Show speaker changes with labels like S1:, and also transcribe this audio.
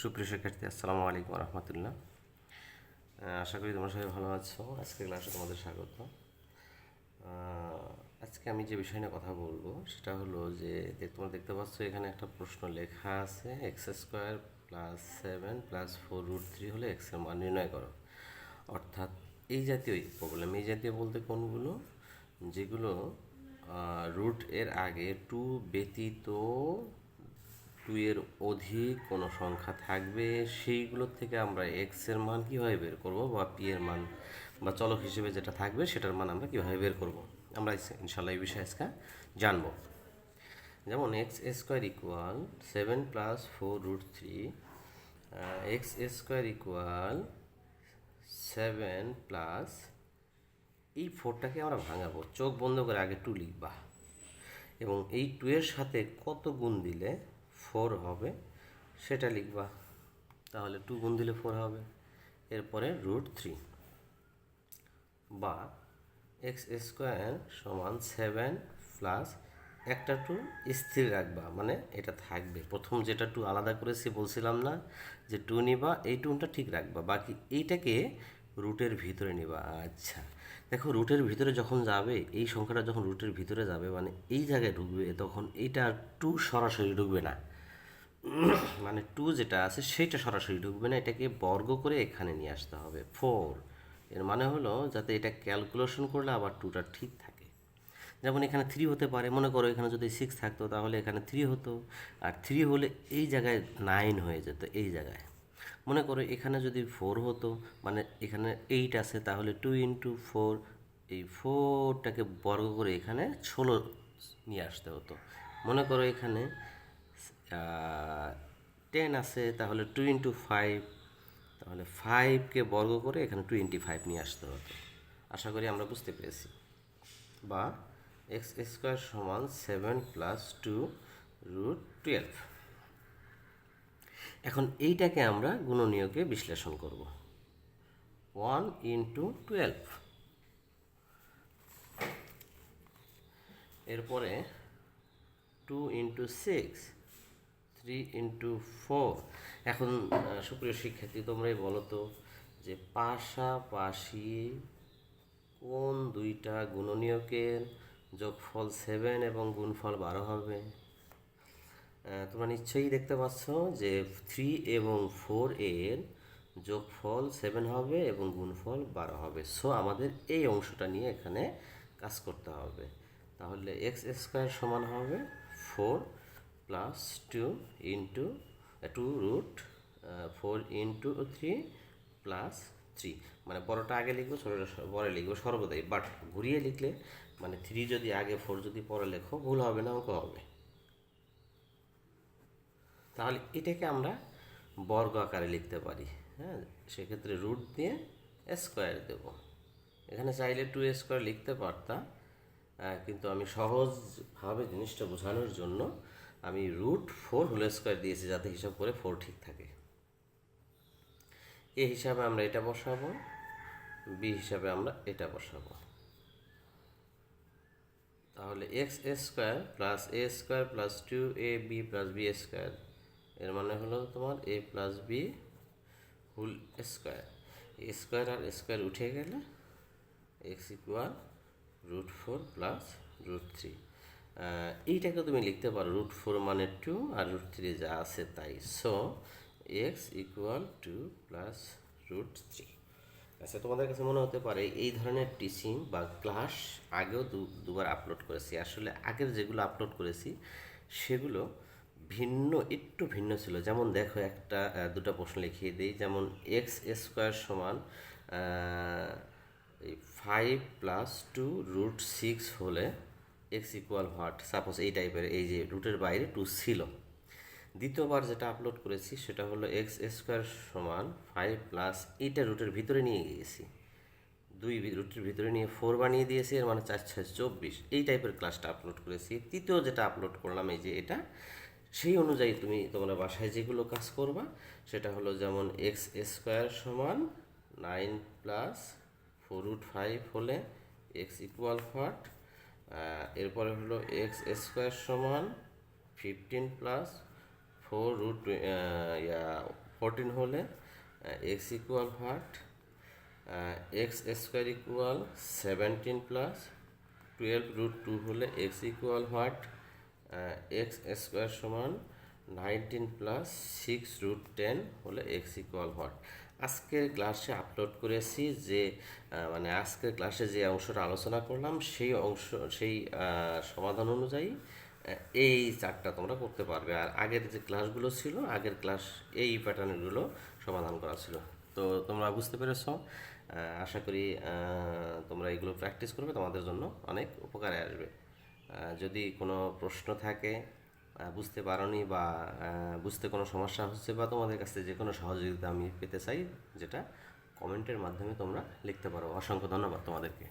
S1: সুপ্রিয় শিক্ষার্থী, আসসালামু আলাইকুম রহমতুল্লাহ। আশা করি তোমরা সবাই ভালো আছো। আজকের ক্লাসে তোমাদের স্বাগত। আজকে আমি যে বিষয় নিয়ে কথা বলবো সেটা হলো যে তোমরা দেখতে পাচ্ছ এখানে একটা প্রশ্ন লেখা আছে, x² + 7 + 4√3 হলে x এর মান নির্ণয় করো। অর্থাৎ এই জাতীয় প্রবলেম, এই জাতীয় বলতে কোনগুলো, যেগুলো রুট এর আগে 2 ব্যতীত 2 এর অধিক কোনো সংখ্যা থাকবে, সেইগুলোর থেকে আমরা এক্স এর মান কীভাবে বের করব, বা পি এর মান বা চলক হিসেবে যেটা থাকবে সেটার মান আমরা কীভাবে বের করব, আমরা ইনশাল্লাহ এই বিষয়ে আজকে জানব। যেমন x² = 7 + 4√3, x² = 7 এই 4টাকে আমরা ভাঙাবো, চোখ বন্ধ করে আগে 2 লিখবা এবং এই 2 এর সাথে কত গুণ দিলে 4 হবে সেটা লিখবা। তাহলে 2 গুণ দিলে 4 হবে। এরপরে √3 বা x² = 7 প্লাস একটা 2 স্থির রাখবা, মানে এটা থাকবে। প্রথম যেটা 2 আলাদা করেছি বলছিলাম না যে 2 নিবা, এই 2টা ঠিক রাখবা, বাকি এইটাকে রুটের ভিতরে নিবা। আচ্ছা দেখো, রুটের ভিতরে যখন যাবে, এই সংখ্যাটা যখন রুটের ভিতরে যাবে মানে এই জায়গায় ঢুকবে, তখন এইটা 2 সরাসরি ঢুকবে না, মানে 2 যেটা আছে সেইটা সরাসরি ঢুকবে না, এটাকে বর্গ করে এখানে নিয়ে আসতে হবে 4। এর মানে হলো যাতে এটা ক্যালকুলেশন করলে আবার 2টা ঠিক থাকে। যেমন এখানে 3 হতে পারে, মনে করো এখানে যদি 6 থাকতো তাহলে এখানে 3 হতো, আর 3 হলে এই জায়গায় 9 হয়ে যেত। এই জায়গায় মনে করো এখানে যদি 4 হতো, মানে এখানে 8 আছে, তাহলে 2 × 4, এই 4টাকে বর্গ করে এখানে 16 নিয়ে আসতে হতো। মনে করো এখানে 10 আছে, তাহলে 2 × 5, তাহলে 5কে বর্গ করে এখানে 25 নিয়ে আসতে হতো। আশা করি আমরা বুঝতে পেরেছি। বা x² = 7 + 2√12। এখন এইটাকে আমরা গুণনীয়কে বিশ্লেষণ করব। 1 × 12, এরপরে 2 × 6, 3 × 4। এখন সুপ্রিয় শিক্ষার্থী, তোমরাই বলো তো যে পাশাপাশি কোন দুইটা গুণনীয়কের যোগফল 7 এবং গুণফল 12 হবে? তোমরা নিশ্চয়ই দেখতে পাচ্ছ যে 3 এবং 4 এর যোগফল 7 হবে এবং গুণফল 12 হবে। সো আমাদের এই অংশটা নিয়ে এখানে কাজ করতে হবে। তাহলে x² সমান হবে 4 + 2 × 2√4 × 3 + 3, মানে বড়টা আগে লিখবো, ছোটোটা পরে লিখবো সর্বদাই, বাট ঘুরিয়ে লিখলে মানে 3 যদি আগে 4 যদি পরে লেখো ভুল হবে না, অঙ্ক হবে। তাহলে এটাকে আমরা বর্গ আকারে লিখতে পারি। হ্যাঁ, সেক্ষেত্রে রুট দিয়ে স্কোয়ার দেব। এখানে চাইলে 2² লিখতে পারতাম, কিন্তু আমি সহজভাবে জিনিসটা বোঝানোর জন্য আমি √4² দিয়েছি, যাতে হিসাব করে 4 ঠিক থাকে। এ হিসাবে আমরা এটা বসাবো, বি হিসাবে আমরা এটা বসাবো। তাহলে x² + a² + 2ab + b², এর মানে হলো তোমার a + b whole square. Square আর স্কোয়ার উঠে গেলে x = √4 + √3। এইটাকে তুমি লিখতে পারো √4 মানে 2 আর √3 যা আছে তাই। So x = 2 + √3। আচ্ছা, তোমাদের কাছে মনে হতে পারে এই ধরনের টিচিং বা ক্লাস আগেও দুবার আপলোড করেছি। আসলে আগের যেগুলো আপলোড করেছি সেগুলো একটু ভিন্ন ছিল। যেমন দেখো, দুটো প্রশ্ন লিখিয়ে দিই। যেমন x² = 5 + 2√6 হলে x = হোয়াট, সাপোজ এই টাইপের, এই যে রুটের বাইরে 2 ছিল। দ্বিতীয়বার যেটা আপলোড করেছি সেটা হলো x² = 5 + এইটা রুটের ভিতরে নিয়ে গিয়েছি, 2 রুটের ভিতরে নিয়ে 4 বানিয়ে দিয়েছি, এর মানে 4 × 6 = 24। এই টাইপের ক্লাসটা আপলোড করেছি। তৃতীয় যেটা আপলোড করলাম এই যে এটা, সেই অনুযায়ী তোমরা বাসায় যেগুলো কাজ করবা সেটা হলো, যেমন x² = 9 + 4√5 হলে x = হোয়াট, এরপরে হলো x² = 15 + 4 14 হলে x equal what, x square equal 17 plus 12√2 হলে x equal what, x square সমান 19 প্লাস 6√10 হলে এক্স ইকুয়াল হোয়াট। আজকের ক্লাসে আপলোড করেছি যে মানে আজকের ক্লাসে যে অংশটা আলোচনা করলাম সেই সমাধান অনুযায়ী এই চারটা তোমরা করতে পারবে। আর আগের যে ক্লাসগুলো ছিল, আগের ক্লাস এই প্যাটার্নগুলো সমাধান করা ছিল। তো তোমরা বুঝতে পেরেছো। আশা করি তোমরা এগুলো প্র্যাকটিস করবে, তোমাদের জন্য অনেক উপকারে আসবে। যদি কোনো প্রশ্ন থাকে, বুঝতে পারোনি বা বুঝতে কোনো সমস্যা হচ্ছে, বা তোমাদের কাছে যে কোনো সহযোগিতা আমি পেতে চাই, যেটা কমেন্টের মাধ্যমে তোমরা লিখতে পারো। অসংখ্য ধন্যবাদ তোমাদেরকে।